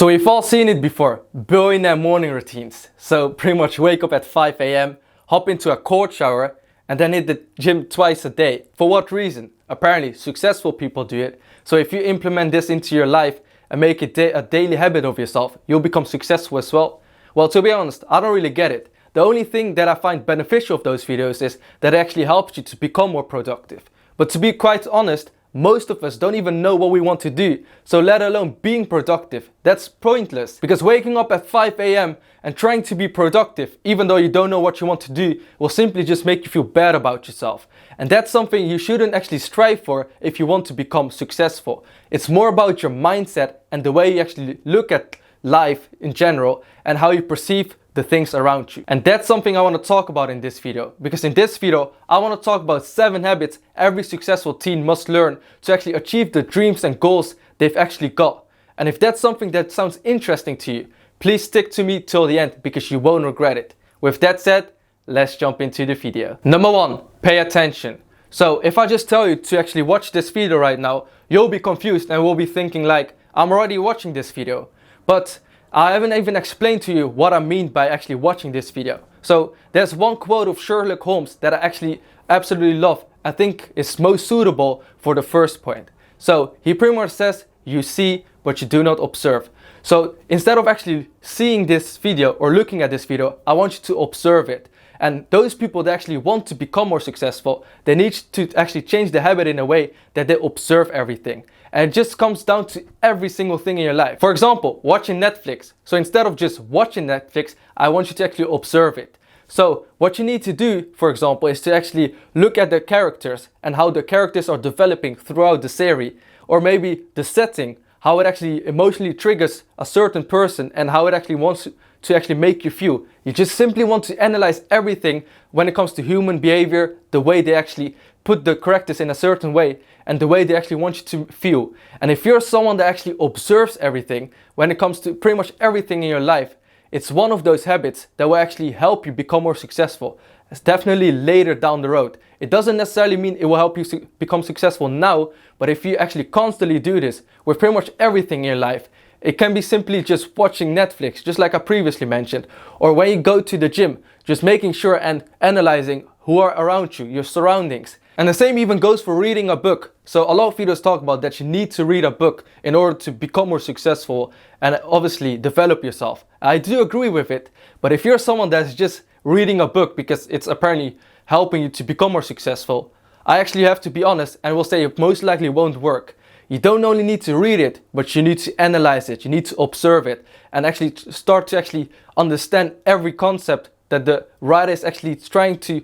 So we've all seen it before, billionaire morning routines. So pretty much wake up at 5 a.m, hop into a cold shower, and then hit the gym twice a day. For what reason? Apparently successful people do it. So if you implement this into your life and make it a daily habit of yourself, you'll become successful as well. Well, to be honest, I don't really get it. The only thing that I find beneficial of those videos is that it actually helps you to become more productive. But to be quite honest, most of us don't even know what we want to do, so let alone being productive. That's pointless, because waking up at 5 a.m. and trying to be productive, even though you don't know what you want to do, will simply just make you feel bad about yourself. And that's something you shouldn't actually strive for if you want to become successful. It's more about your mindset and the way you actually look at life in general and how you perceive the things around you. And that's something I want to talk about in this video, because in this video I want to talk about 7 habits every successful teen must learn to actually achieve the dreams and goals they've actually got. And if that's something that sounds interesting to you, please stick to me till the end, because you won't regret it. With that said, let's jump into the video. Number 1, pay attention. So if I just tell you to actually watch this video right now, you'll be confused and will be thinking like, I'm already watching this video. But I haven't even explained to you what I mean by actually watching this video. So there's one quote of Sherlock Holmes that I actually absolutely love. I think is most suitable for the first point. So he pretty much says, you see but you do not observe. So instead of actually seeing this video or looking at this video, I want you to observe it. And those people that actually want to become more successful, they need to actually change the habit in a way that they observe everything. And it just comes down to every single thing in your life. For example, watching Netflix. So instead of just watching Netflix, I want you to actually observe it. So what you need to do, for example, is to actually look at the characters and how the characters are developing throughout the series. Or maybe the setting, how it actually emotionally triggers a certain person and how it actually wants to actually make you feel. You just simply want to analyze everything when it comes to human behavior, the way they actually put the characters in a certain way and the way they actually want you to feel. And if you're someone that actually observes everything when it comes to pretty much everything in your life, it's one of those habits that will actually help you become more successful. It's definitely later down the road. It doesn't necessarily mean it will help you become successful now, but if you actually constantly do this with pretty much everything in your life, it can be simply just watching Netflix, just like I previously mentioned, or when you go to the gym, just making sure and analyzing who are around you, your surroundings. And the same even goes for reading a book. So a lot of videos talk about that you need to read a book in order to become more successful and obviously develop yourself. I do agree with it, but if you're someone that's just reading a book because it's apparently helping you to become more successful, I actually have to be honest and will say it most likely won't work. You don't only need to read it, but you need to analyze it, you need to observe it and actually start to actually understand every concept that the writer is actually trying to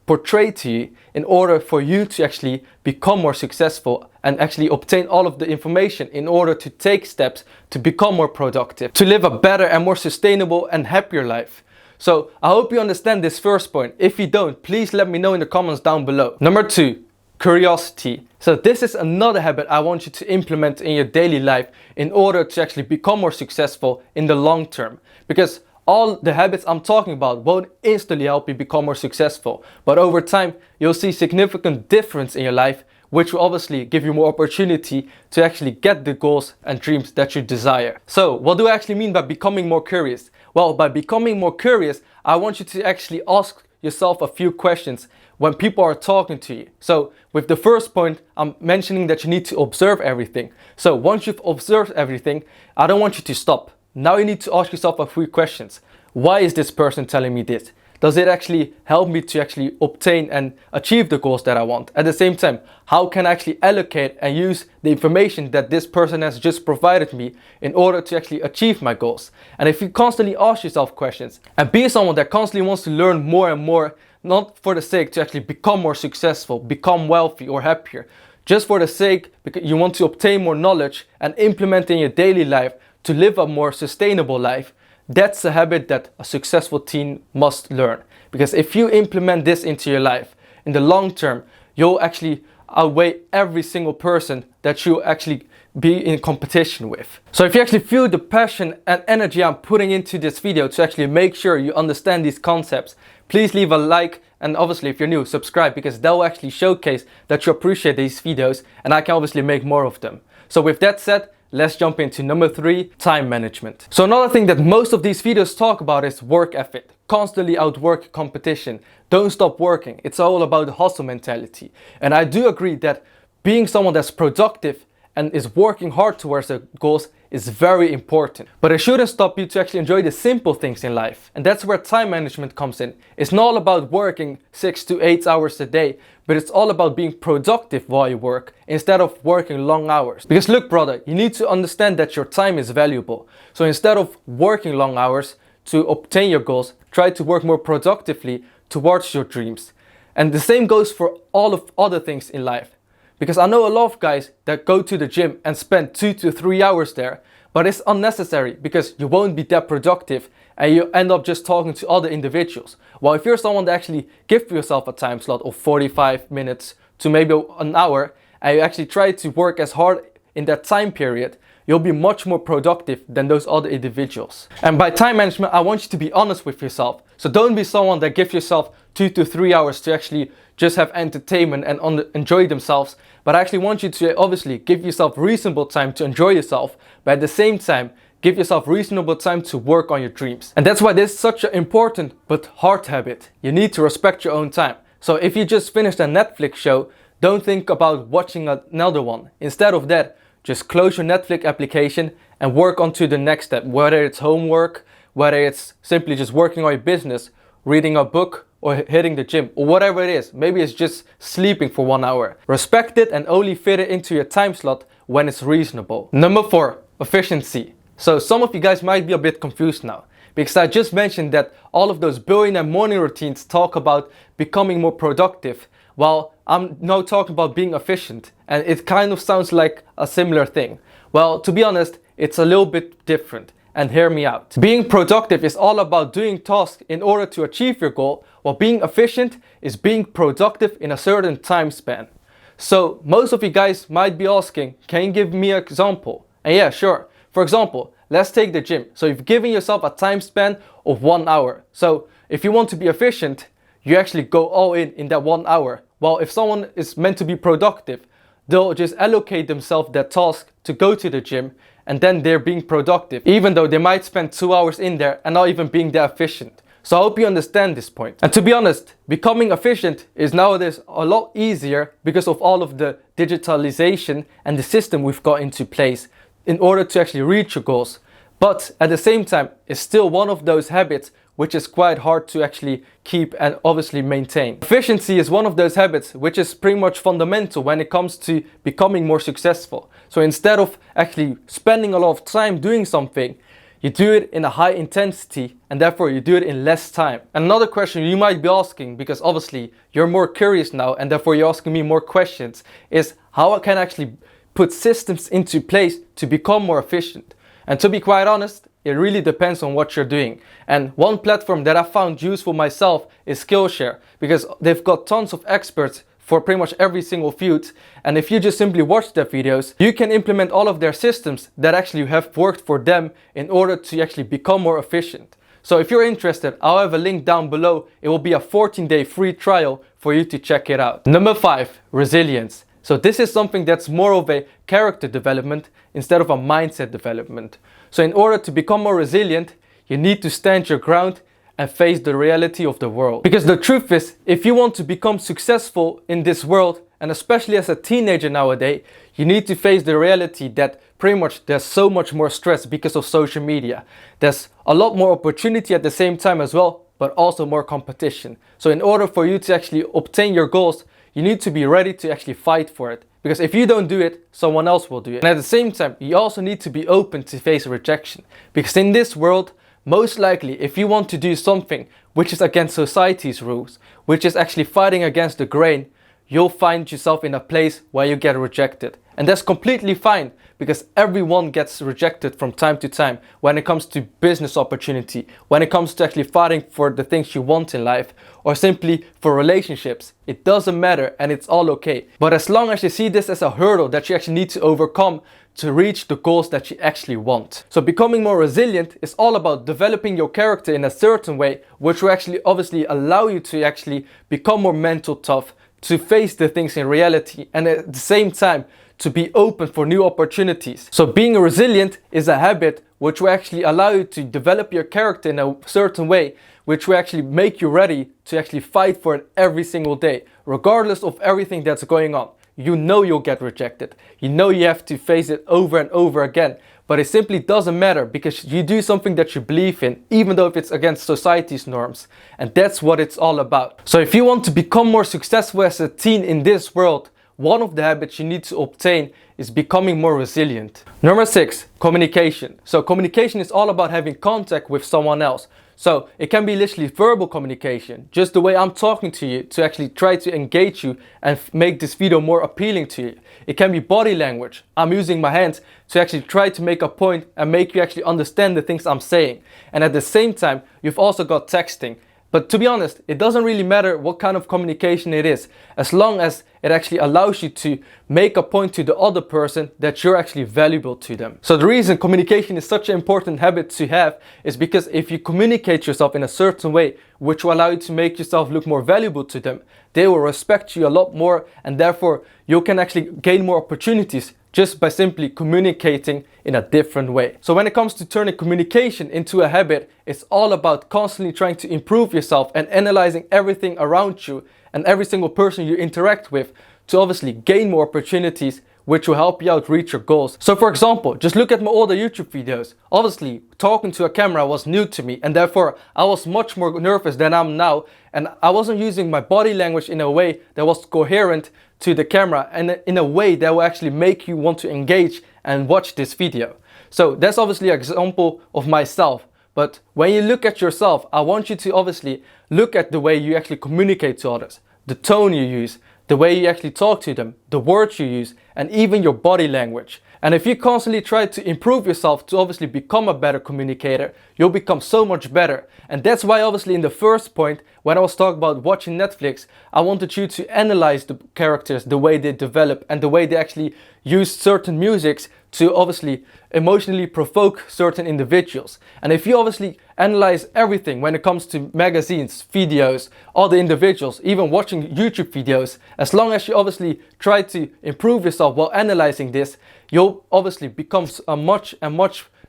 portray to you in order for you to actually become more successful and actually obtain all of the information in order to take steps to become more productive, to live a better and more sustainable and happier life. So I hope you understand this first point. If you don't, please let me know in the comments down below. Number 2, curiosity. So this is another habit I want you to implement in your daily life in order to actually become more successful in the long term. Because all the habits I'm talking about won't instantly help you become more successful, but over time you'll see significant difference in your life, which will obviously give you more opportunity to actually get the goals and dreams that you desire. So what do I actually mean by becoming more curious? Well, by becoming more curious, I want you to actually ask yourself a few questions when people are talking to you. So with the first point, I'm mentioning that you need to observe everything. So once you've observed everything, I don't want you to stop. Now you need to ask yourself a few questions. Why is this person telling me this? Does it actually help me to actually obtain and achieve the goals that I want? At the same time, how can I actually allocate and use the information that this person has just provided me in order to actually achieve my goals? And if you constantly ask yourself questions and be someone that constantly wants to learn more and more, not for the sake to actually become more successful, become wealthy or happier, just for the sake because you want to obtain more knowledge and implement in your daily life to live a more sustainable life, that's a habit that a successful teen must learn. Because if you implement this into your life, in the long term, you'll actually outweigh every single person that you actually be in competition with. So if you actually feel the passion and energy I'm putting into this video to actually make sure you understand these concepts, please leave a like, and obviously if you're new, subscribe, because that will actually showcase that you appreciate these videos and I can obviously make more of them. So with that said, let's jump into number 3, time management. So another thing that most of these videos talk about is work ethic. Constantly outwork competition. Don't stop working. It's all about the hustle mentality. And I do agree that being someone that's productive and is working hard towards their goals is very important. But it shouldn't stop you to actually enjoy the simple things in life. And that's where time management comes in. It's not all about working 6 to 8 hours a day, but it's all about being productive while you work instead of working long hours. Because look, brother, you need to understand that your time is valuable. So instead of working long hours to obtain your goals, try to work more productively towards your dreams. And the same goes for all of other things in life. Because I know a lot of guys that go to the gym and spend 2 to 3 hours there, but it's unnecessary because you won't be that productive and you end up just talking to other individuals. While if you're someone that actually give yourself a time slot of 45 minutes to maybe an hour and you actually try to work as hard in that time period, you'll be much more productive than those other individuals. And by time management, I want you to be honest with yourself. So don't be someone that gives yourself 2 to 3 hours to actually just have entertainment and enjoy themselves. But I actually want you to obviously give yourself reasonable time to enjoy yourself, but at the same time, give yourself reasonable time to work on your dreams. And that's why this is such an important but hard habit. You need to respect your own time. So if you just finished a Netflix show, don't think about watching another one. Instead of that, just close your Netflix application and work on to the next step, whether it's homework, whether it's simply just working on your business, reading a book, or hitting the gym, or whatever it is. Maybe it's just sleeping for 1 hour. Respect it and only fit it into your time slot when it's reasonable. Number 4, efficiency. So some of you guys might be a bit confused now, because I just mentioned that all of those billionaire morning routines talk about becoming more productive, while I'm now talking about being efficient, and it kind of sounds like a similar thing. Well, to be honest, it's a little bit different. And hear me out. Being productive is all about doing tasks in order to achieve your goal, while being efficient is being productive in a certain time span. So most of you guys might be asking, can you give me an example? And yeah, sure. For example, let's take the gym. So you've given yourself a time span of 1 hour. So if you want to be efficient, you actually go all in that 1 hour. While if someone is meant to be productive, they'll just allocate themselves that task to go to the gym, and then they're being productive, even though they might spend 2 hours in there and not even being that efficient. So I hope you understand this point. And to be honest, becoming efficient is nowadays a lot easier because of all of the digitalization and the system we've got into place in order to actually reach your goals. But at the same time, it's still one of those habits which is quite hard to actually keep and obviously maintain. Efficiency is one of those habits which is pretty much fundamental when it comes to becoming more successful. So instead of actually spending a lot of time doing something, you do it in a high intensity and therefore you do it in less time. And another question you might be asking, because obviously you're more curious now and therefore you're asking me more questions, is how I can actually put systems into place to become more efficient. And to be quite honest, it really depends on what you're doing. And one platform that I found useful myself is SkillShare, because they've got tons of experts for pretty much every single field. And if you just simply watch their videos, you can implement all of their systems that actually have worked for them in order to actually become more efficient. So if you're interested, I'll have a link down below. It will be a 14-day free trial for you to check it out. Number 5, resilience. So this is something that's more of a character development instead of a mindset development. So in order to become more resilient, you need to stand your ground and face the reality of the world. Because the truth is, if you want to become successful in this world, and especially as a teenager nowadays, you need to face the reality that pretty much there's so much more stress because of social media. There's a lot more opportunity at the same time as well, but also more competition. So in order for you to actually obtain your goals, you need to be ready to actually fight for it. Because if you don't do it, someone else will do it. And at the same time, you also need to be open to face rejection. Because in this world, most likely, if you want to do something which is against society's rules, which is actually fighting against the grain, you'll find yourself in a place where you get rejected. And that's completely fine, because everyone gets rejected from time to time when it comes to business opportunity, when it comes to actually fighting for the things you want in life, or simply for relationships. It doesn't matter and it's all okay. But as long as you see this as a hurdle that you actually need to overcome to reach the goals that you actually want. So becoming more resilient is all about developing your character in a certain way, which will actually obviously allow you to actually become more mental tough, to face the things in reality, and at the same time to be open for new opportunities. So being resilient is a habit which will actually allow you to develop your character in a certain way, which will actually make you ready to actually fight for it every single day, regardless of everything that's going on. You know you'll get rejected. You know you have to face it over and over again. But it simply doesn't matter because you do something that you believe in, even though if it's against society's norms. And that's what it's all about. So if you want to become more successful as a teen in this world, one of the habits you need to obtain is becoming more resilient. Number 6, communication. So communication is all about having contact with someone else. So it can be literally verbal communication, just the way I'm talking to you to actually try to engage you and make this video more appealing to you. It can be body language. I'm using my hands to actually try to make a point and make you actually understand the things I'm saying. And at the same time, you've also got texting. But to be honest, it doesn't really matter what kind of communication it is, as long as it actually allows you to make a point to the other person that you're actually valuable to them. So the reason communication is such an important habit to have is because if you communicate yourself in a certain way, which will allow you to make yourself look more valuable to them, they will respect you a lot more, and therefore you can actually gain more opportunities just by simply communicating in a different way. So when it comes to turning communication into a habit, it's all about constantly trying to improve yourself and analyzing everything around you and every single person you interact with to obviously gain more opportunities, which will help you out reach your goals. So for example, just look at my older YouTube videos. Obviously, talking to a camera was new to me, and therefore I was much more nervous than I'm now, and I wasn't using my body language in a way that was coherent to the camera and in a way that will actually make you want to engage and watch this video. So that's obviously an example of myself. But when you look at yourself, I want you to obviously look at the way you actually communicate to others, the tone you use, the way you actually talk to them, the words you use, and even your body language. And if you constantly try to improve yourself to obviously become a better communicator, you'll become so much better. And that's why obviously in the first point, when I was talking about watching Netflix, I wanted you to analyze the characters, the way they develop, and the way they actually use certain musics to obviously emotionally provoke certain individuals. And if you obviously analyze everything when it comes to magazines, videos, other individuals, even watching YouTube videos, as long as you obviously try to improve yourself while analyzing this, you'll obviously become a much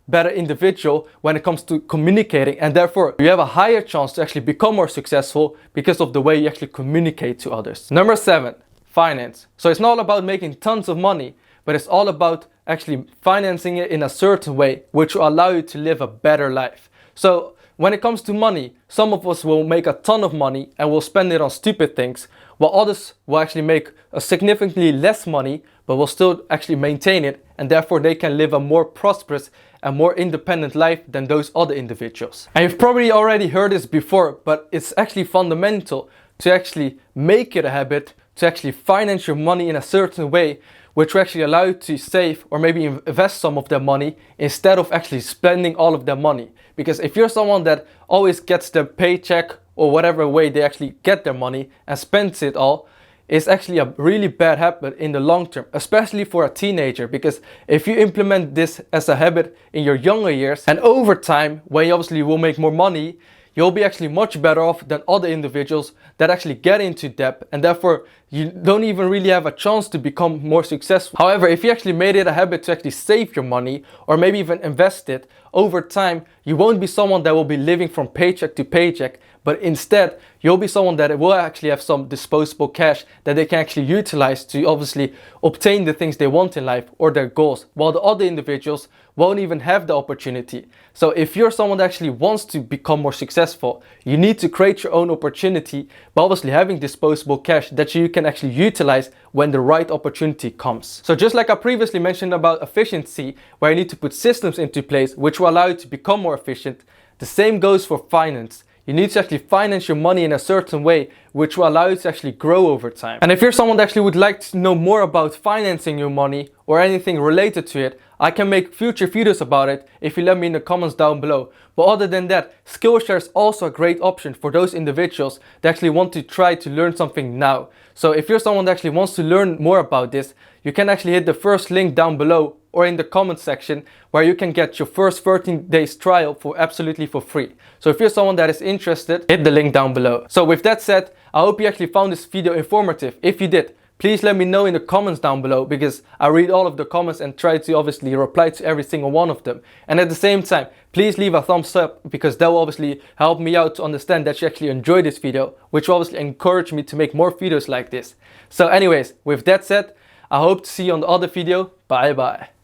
better individual when it comes to communicating, and therefore you have a higher chance to actually become more successful because of the way you actually communicate to others. Number 7, finance. So it's not about making tons of money, but it's all about actually financing it in a certain way which will allow you to live a better life. So when it comes to money, some of us will make a ton of money and will spend it on stupid things, while others will actually make a significantly less money but will still actually maintain it, and therefore they can live a more prosperous and more independent life than those other individuals. And you've probably already heard this before, but it's actually fundamental to actually make it a habit to actually finance your money in a certain way, which will actually allow you to save or maybe invest some of their money instead of actually spending all of their money. Because if you're someone that always gets their paycheck or whatever way they actually get their money and spends it all, it's actually a really bad habit in the long term, especially for a teenager. Because if you implement this as a habit in your younger years, and over time, when you obviously will make more money, you'll be actually much better off than other individuals that actually get into debt, and therefore you don't even really have a chance to become more successful. However, if you actually made it a habit to actually save your money or maybe even invest it, over time you won't be someone that will be living from paycheck to paycheck, but instead you'll be someone that will actually have some disposable cash that they can actually utilize to obviously obtain the things they want in life or their goals, while the other individuals won't even have the opportunity. So if you're someone that actually wants to become more successful, you need to create your own opportunity by obviously having disposable cash that you can actually utilize when the right opportunity comes. So just like I previously mentioned about efficiency, where you need to put systems into place which will allow you to become more efficient, the same goes for finance. You need to actually finance your money in a certain way which will allow you to actually grow over time. And if you're someone that actually would like to know more about financing your money or anything related to it, I can make future videos about it if you let me in the comments down below. But other than that, SkillShare is also a great option for those individuals that actually want to try to learn something now. So if you're someone that actually wants to learn more about this, you can actually hit the first link down below or in the comment section, where you can get your first 13 days trial for absolutely for free. So if you're someone that is interested, hit the link down below. So with that said, I hope you actually found this video informative. If you did, please let me know in the comments down below, because I read all of the comments and try to obviously reply to every single one of them. And at the same time, please leave a thumbs up, because that will obviously help me out to understand that you actually enjoyed this video, which will obviously encourage me to make more videos like this. So anyways, with that said, I hope to see you on the other video. Bye bye.